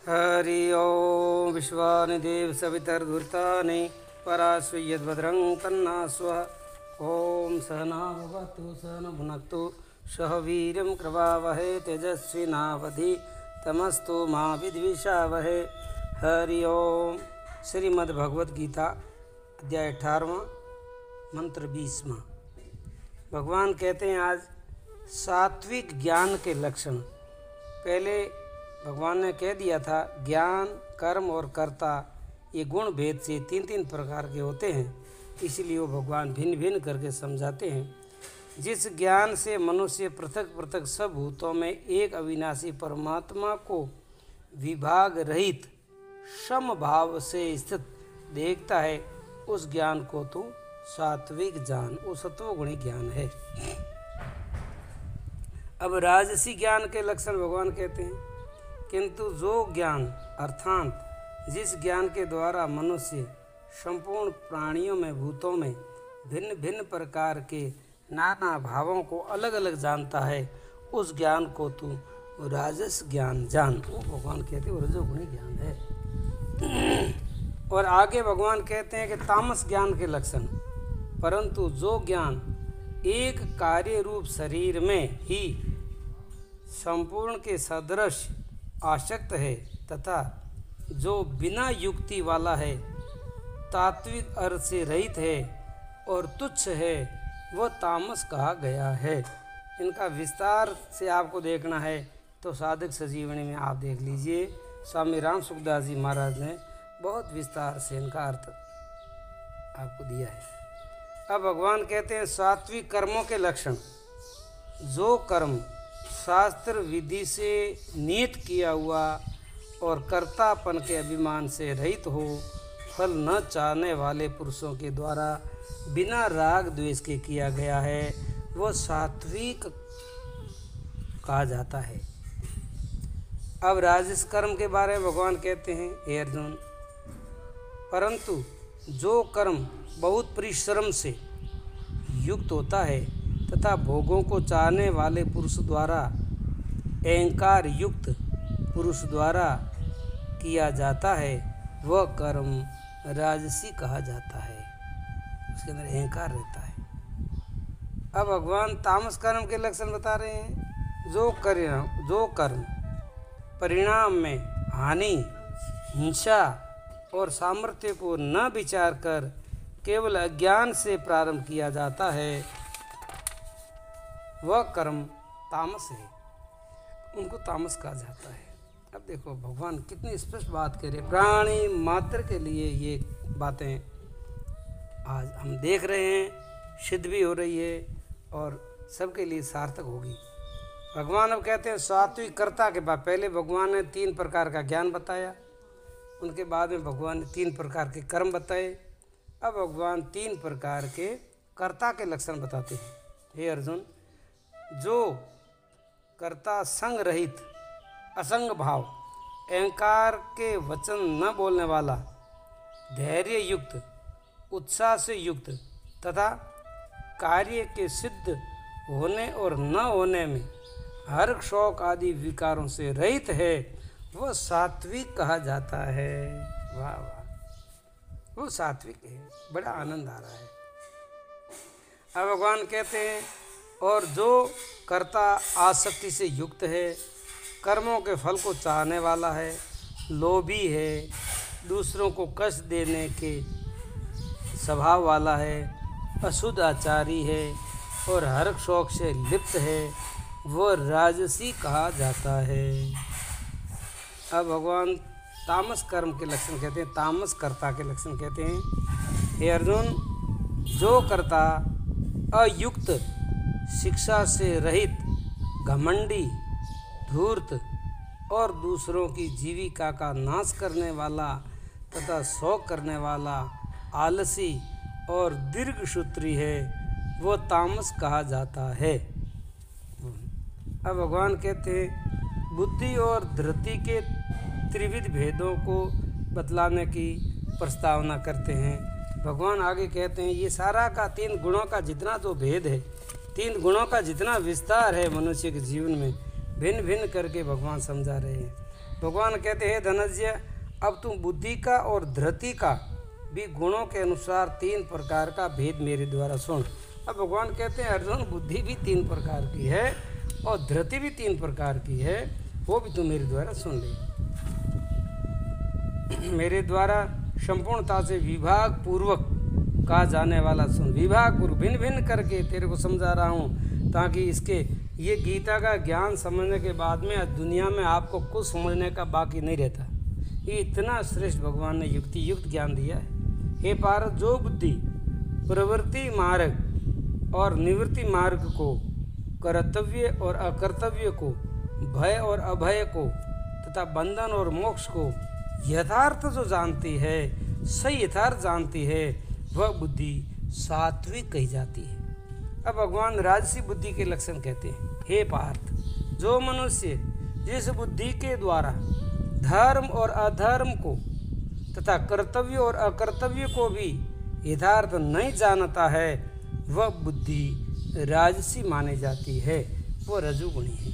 हरि ओं विश्वानि देव सवितर्धुर्तानि परास्व यद्भद्रं तन्नास्व ओं सहना भवतु सहना भुनक्तु सह वीर्यं कृपावहै तेजस्विनावधि तमस्तु मा विद्विषावहै। हरि ओं। श्रीमद्भगवद गीता अध्याय 18वां मंत्र 20वां। भगवान कहते हैं आज सात्विक ज्ञान के लक्षण। पहले भगवान ने कह दिया था ज्ञान, कर्म और कर्ता ये गुण भेद से तीन तीन प्रकार के होते हैं, इसलिए वो भगवान भिन्न भिन्न करके समझाते हैं। जिस ज्ञान से मनुष्य पृथक पृथक सब भूतों में एक अविनाशी परमात्मा को विभाग रहित समभाव से स्थित देखता है, उस ज्ञान को तू सात्विक जान, वो सत्वगुणी ज्ञान है। अब राजसी ज्ञान के लक्षण भगवान कहते हैं, किंतु जो ज्ञान अर्थात जिस ज्ञान के द्वारा मनुष्य संपूर्ण प्राणियों में भूतों में भिन्न भिन्न प्रकार के नाना भावों को अलग अलग जानता है, उस ज्ञान को तू राजस ज्ञान जान। वो भगवान कहते हैं वो रजोगुणी ज्ञान है। और आगे भगवान कहते हैं कि तामस ज्ञान के लक्षण, परंतु जो ज्ञान एक कार्य रूप शरीर में ही संपूर्ण के सदृश आसक्त है तथा जो बिना युक्ति वाला है, तात्विक अर्थ से रहित है और तुच्छ है, वह तामस कहा गया है। इनका विस्तार से आपको देखना है तो साधक सजीवनी में आप देख लीजिए, स्वामी राम सुखदास जी महाराज ने बहुत विस्तार से इनका अर्थ आपको दिया है। अब भगवान कहते हैं सात्विक कर्मों के लक्षण। जो कर्म शास्त्र विधि से नियत किया हुआ और कर्तापन के अभिमान से रहित हो, फल न चाहने वाले पुरुषों के द्वारा बिना राग द्वेष के किया गया है, वह सात्विक कहा जाता है। अब राजस कर्म के बारे में भगवान कहते हैं, हे अर्जुन, परंतु जो कर्म बहुत परिश्रम से युक्त होता है तथा भोगों को चाहने वाले पुरुष द्वारा अहंकार युक्त पुरुष द्वारा किया जाता है, वह कर्म राजसी कहा जाता है। उसके अंदर अहंकार रहता है। अब भगवान तामस कर्म के लक्षण बता रहे हैं। जो कर्म परिणाम में हानि, हिंसा और सामर्थ्य को न विचार कर केवल अज्ञान से प्रारंभ किया जाता है, वह कर्म तामस है, उनको तामस कहा जाता है। अब देखो भगवान कितनी स्पष्ट बात कर रहे, प्राणी मात्र के लिए ये बातें आज हम देख रहे हैं, सिद्ध भी हो रही है और सबके लिए सार्थक होगी। भगवान अब कहते हैं सात्विक कर्ता के बाद पहले भगवान ने 3 प्रकार का ज्ञान बताया, उनके बाद में भगवान ने 3 प्रकार के कर्म बताए। अब भगवान 3 प्रकार के कर्ता के लक्षण बताते हैं। हे अर्जुन, जो कर्ता संग रहित, असंग भाव, अहंकार के वचन न बोलने वाला, धैर्य युक्त, उत्साह से युक्त तथा कार्य के सिद्ध होने और न होने में हर्ष शौक आदि विकारों से रहित है, वह सात्विक कहा जाता है। वाह वाह, वो सात्विक है, बड़ा आनंद आ रहा है। अब भगवान कहते हैं, और जो कर्ता आसक्ति से युक्त है, कर्मों के फल को चाहने वाला है, लोभी है, दूसरों को कष्ट देने के स्वभाव वाला है, अशुद्ध आचारी है और हर्ष शौक से लिप्त है, वह राजसी कहा जाता है। अब भगवान तामस कर्म के लक्षण कहते हैं, तामस कर्ता के लक्षण कहते हैं, हे अर्जुन, जो कर्ता अयुक्त, शिक्षा से रहित, घमंडी, धूर्त और दूसरों की जीविका का नाश करने वाला तथा शौक करने वाला, आलसी और दीर्घसूत्री है, वो तामस कहा जाता है। अब भगवान कहते हैं बुद्धि और धृति के त्रिविध भेदों को बतलाने की प्रस्तावना करते हैं। भगवान आगे कहते हैं ये सारा का 3 गुणों का जितना जो भेद है, 3 गुणों का जितना विस्तार है मनुष्य के जीवन में, भिन्न भिन्न करके भगवान समझा रहे हैं। भगवान कहते हैं धनंजय, अब तुम बुद्धि का और धृति का भी गुणों के अनुसार 3 प्रकार का भेद मेरे द्वारा सुन। अब भगवान कहते हैं अर्जुन, बुद्धि भी 3 प्रकार की है और धृति भी 3 प्रकार की है, वो भी तुम मेरे द्वारा सुन ले। मेरे द्वारा संपूर्णता से विभाग पूर्वक कहा जाने वाला सुन। विभाग पूर्वक भिन्न भिन्न करके तेरे को समझा रहा हूँ, ताकि इसके ये गीता का ज्ञान समझने के बाद में दुनिया में आपको कुछ समझने का बाकी नहीं रहता। ये इतना श्रेष्ठ भगवान ने युक्ति युक्त ज्ञान दिया है। हे पार्थ, जो बुद्धि प्रवृत्ति मार्ग और निवृत्ति मार्ग को, कर्तव्य और अकर्तव्य को, भय और अभय को तथा बंधन और मोक्ष को यथार्थ जो जानती है, सही यथार्थ जानती है, वह बुद्धि सात्विक कही जाती है। अब भगवान राजसी बुद्धि के लक्षण कहते हैं। हे पार्थ, जो मनुष्य जिस बुद्धि के द्वारा धर्म और अधर्म को तथा कर्तव्य और अकर्तव्य को भी यथार्थ नहीं जानता है, वह बुद्धि राजसी मानी जाती है, वो रजोगुणी है।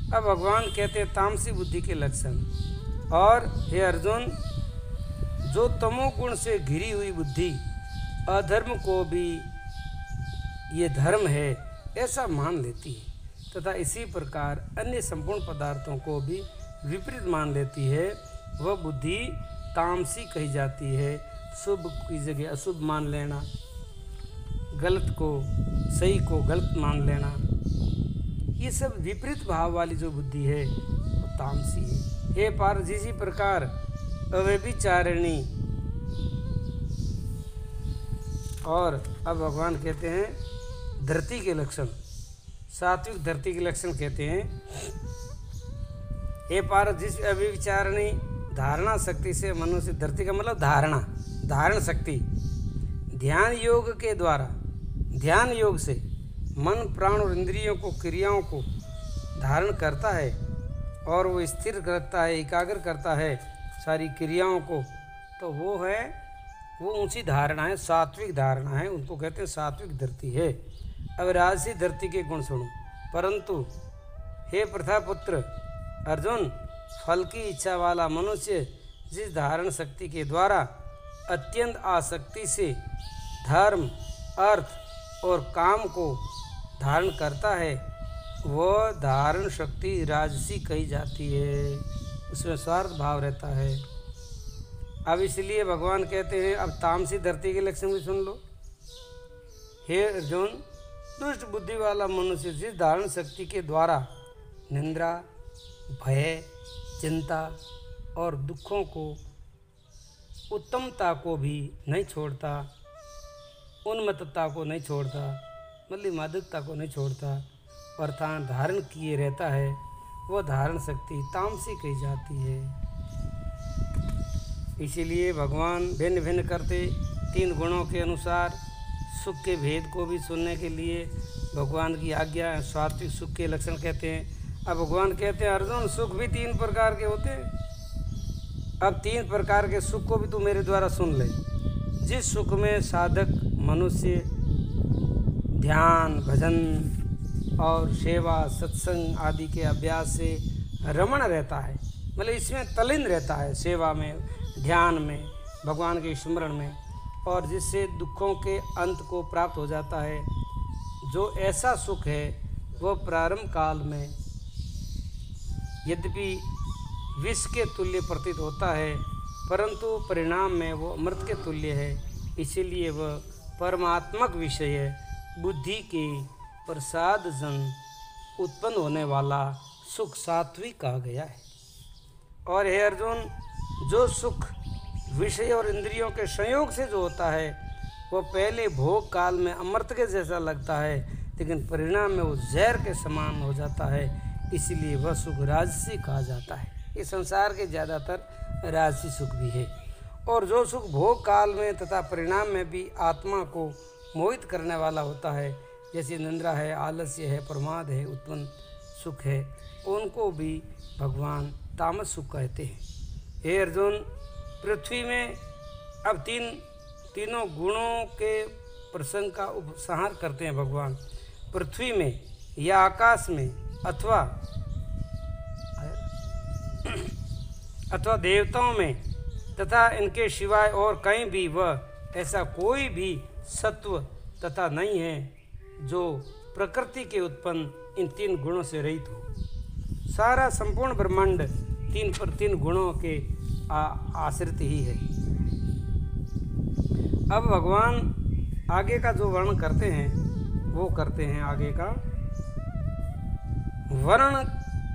अब भगवान कहते हैं तामसी बुद्धि के लक्षण। और हे अर्जुन, जो तमोगुण से घिरी हुई बुद्धि अधर्म को भी ये धर्म है ऐसा मान लेती है तथा इसी प्रकार अन्य संपूर्ण पदार्थों को भी विपरीत मान लेती है, वह बुद्धि तामसी कही जाती है। शुभ की जगह अशुभ मान लेना, गलत को सही को गलत मान लेना, ये सब विपरीत भाव वाली जो बुद्धि है वो तामसी है। हे पार्थ, जिसी प्रकार अव्यभिचारिणी, और अब भगवान कहते हैं धरती के लक्षण, सात्विक धरती के लक्षण कहते हैं। हे पार्थ, जिस अव्यभिचारिणी धारणा शक्ति से मनुष्य, धरती का मतलब धारण शक्ति, ध्यान योग के द्वारा, ध्यान योग से मन प्राण और इंद्रियों को, क्रियाओं को धारण करता है और वो स्थिर करता है, एकाग्र करता है सारी क्रियाओं को, तो वो ऊंची धारणा है, सात्विक धारणा है, उनको कहते हैं सात्विक धरती है। अब राजसी धरती के गुण सुनो। परंतु हे प्रथापुत्र अर्जुन, फल की इच्छा वाला मनुष्य जिस धारण शक्ति के द्वारा अत्यंत आसक्ति से धर्म, अर्थ और काम को धारण करता है, वह धारण शक्ति राजसी कही जाती है, उसमें स्वार्थ भाव रहता है। अब इसलिए भगवान कहते हैं अब तामसी धरती के लक्षण भी सुन लो। हे अर्जुन, दुष्ट बुद्धि वाला मनुष्य जिस धारण शक्ति के द्वारा निंद्रा, भय, चिंता और दुखों को, उत्तमता को भी नहीं छोड़ता, उन्मत्तता को नहीं छोड़ता, मतलब मादकता को नहीं छोड़ता, अर्थात धारण किए रहता है, वह धारण शक्ति तामसी कही जाती है। इसीलिए भगवान भिन्न भिन्न करते 3 गुणों के अनुसार सुख के भेद को भी सुनने के लिए भगवान की आज्ञा है। सात्विक सुख के लक्षण कहते हैं। अब भगवान कहते हैं अर्जुन, सुख भी 3 प्रकार के होते हैं। अब 3 प्रकार के सुख को भी तू मेरे द्वारा सुन ले। जिस सुख में साधक मनुष्य ध्यान, भजन और सेवा, सत्संग आदि के अभ्यास से रमण रहता है, मतलब इसमें तल्लीन रहता है, सेवा में, ध्यान में, भगवान के स्मरण में, और जिससे दुखों के अंत को प्राप्त हो जाता है, जो ऐसा सुख है वह प्रारंभ काल में यद्यपि विष के तुल्य प्रतीत होता है, परंतु परिणाम में वो अमृत के तुल्य है। इसीलिए वह परमात्मक विषय बुद्धि के प्रसाद जन उत्पन्न होने वाला सुख सात्विक कहा गया है। और हे अर्जुन, जो सुख विषय और इंद्रियों के संयोग से जो होता है वह पहले भोग काल में अमृत के जैसा लगता है, लेकिन परिणाम में वो जहर के समान हो जाता है। इसलिए वह सुख राजसी कहा जाता है। ये संसार के ज़्यादातर राजसी सुख भी है। और जो सुख भोग काल में तथा परिणाम में भी आत्मा को मोहित करने वाला होता है, जैसे निंद्रा है, आलस्य है, प्रमाद है, उत्पन्न सुख है, उनको भी भगवान तामस सुख कहते हैं। हे अर्जुन, पृथ्वी में अब तीनों गुणों के प्रसंग का उपसंहार करते हैं भगवान। पृथ्वी में या आकाश में अथवा अथवा देवताओं में तथा इनके सिवाय और कहीं भी वह ऐसा कोई भी सत्व तथा नहीं है जो प्रकृति के उत्पन्न इन 3 गुणों से रहित हो। सारा संपूर्ण ब्रह्मांड 3 पर 3 गुणों के आश्रित ही है। अब भगवान आगे का जो वर्णन करते हैं वो करते हैं आगे का वर्ण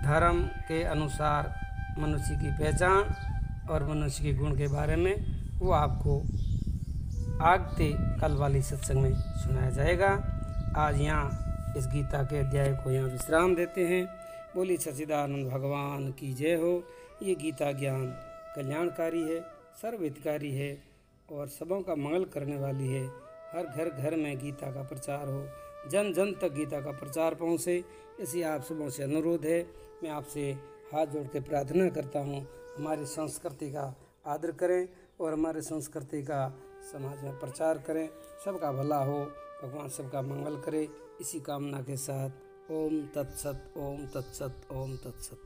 धर्म के अनुसार मनुष्य की पहचान और मनुष्य के गुण के बारे में वो आपको आगते कल वाली सत्संग में सुनाया जाएगा। आज यहाँ इस गीता के अध्याय को यहाँ विश्राम देते हैं। बोली सच्चिदानंद भगवान की जय हो। ये गीता ज्ञान कल्याणकारी है, सर्वहितकारी है और सबों का मंगल करने वाली है। हर घर घर में गीता का प्रचार हो, जन जन तक गीता का प्रचार पहुँचे, इसी आप सबों से अनुरोध है। मैं आपसे हाथ जोड़ के प्रार्थना करता हूँ, हमारी संस्कृति का आदर करें और हमारे संस्कृति का समाज में प्रचार करें। सबका भला हो, भगवान सबका मंगल करे, इसी कामना के साथ ओम तत्सत, ओम तत्सत, ओम तत्सत।